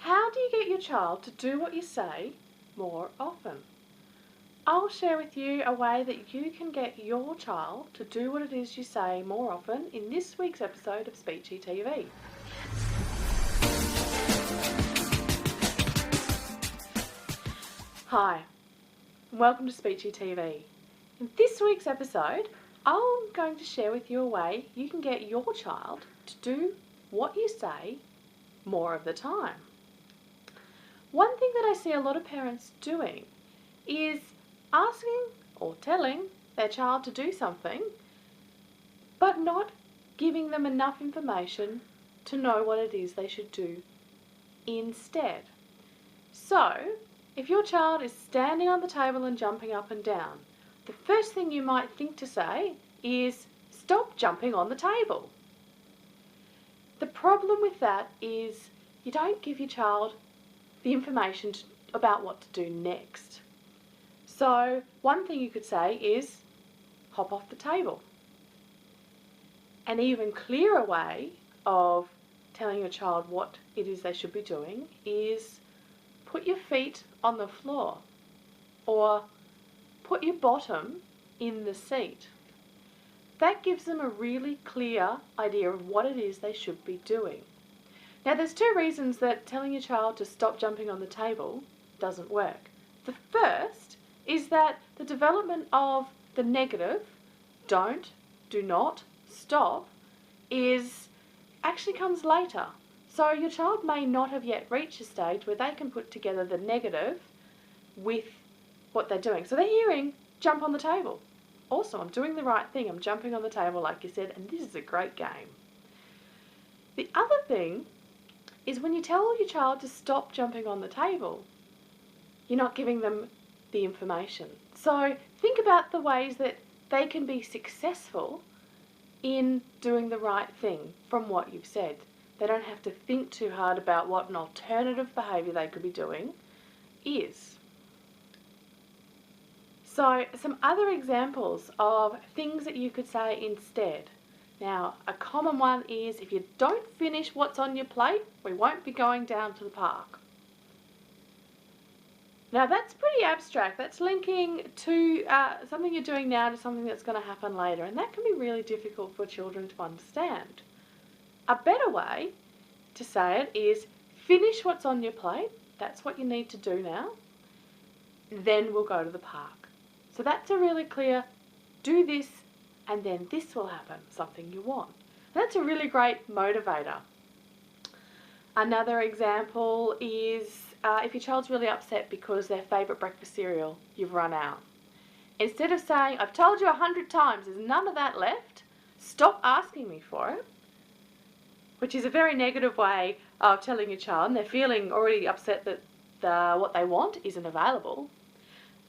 How do you get your child to do what you say more often? I'll share with you a way that you can get your child to do what it is you say more often in this week's episode of Speechy TV. Hi, and welcome to Speechy TV. In this week's episode, I'm going to share with you a way you can get your child to do what you say more of the time. One thing that I see a lot of parents doing is asking or telling their child to do something, but not giving them enough information to know what it is they should do instead. So, if your child is standing on the table and jumping up and down, the first thing you might think to say is, "Stop jumping on the table." The problem with that is you don't give your child the information about what to do next. So one thing you could say is, hop off the table. An even clearer way of telling your child what it is they should be doing is put your feet on the floor or put your bottom in the seat. That gives them a really clear idea of what it is they should be doing. Now, there's two reasons that telling your child to stop jumping on the table doesn't work. The first is that the development of the negative, don't, do not, stop, actually comes later. So your child may not have yet reached a stage where they can put together the negative with what they're doing. So they're hearing, jump on the table. Awesome, I'm doing the right thing, I'm jumping on the table like you said, and this is a great game. The other thing is when you tell your child to stop jumping on the table, you're not giving them the information. So think about the ways that they can be successful in doing the right thing from what you've said. They don't have to think too hard about what an alternative behaviour they could be doing is. So some other examples of things that you could say instead. Now, a common one is, if you don't finish what's on your plate, we won't be going down to the park. Now, that's pretty abstract. That's linking to something you're doing now to something that's going to happen later, and that can be really difficult for children to understand. A better way to say it is, finish what's on your plate. That's what you need to do now. Then we'll go to the park. So that's a really clear, do this, and then this will happen, something you want. That's a really great motivator. Another example is if your child's really upset because their favourite breakfast cereal, you've run out. Instead of saying, I've told you 100 times, there's none of that left, stop asking me for it, which is a very negative way of telling your child, and they're feeling already upset that what they want isn't available.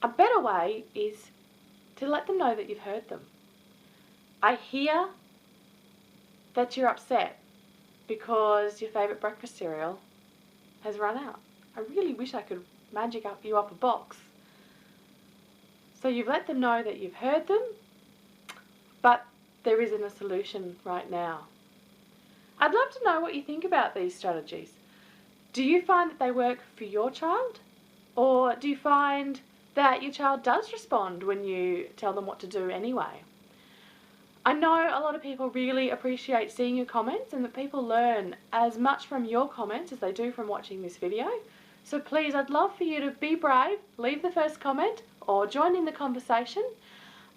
A better way is to let them know that you've heard them. I hear that you're upset because your favourite breakfast cereal has run out. I really wish I could magic you up a box. So you've let them know that you've heard them, but there isn't a solution right now. I'd love to know what you think about these strategies. Do you find that they work for your child? Or do you find that your child does respond when you tell them what to do anyway? I know a lot of people really appreciate seeing your comments, and that people learn as much from your comments as they do from watching this video. So please, I'd love for you to be brave, leave the first comment or join in the conversation.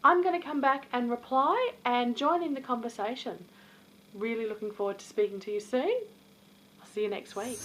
I'm going to come back and reply and join in the conversation. Really looking forward to speaking to you soon. I'll see you next week.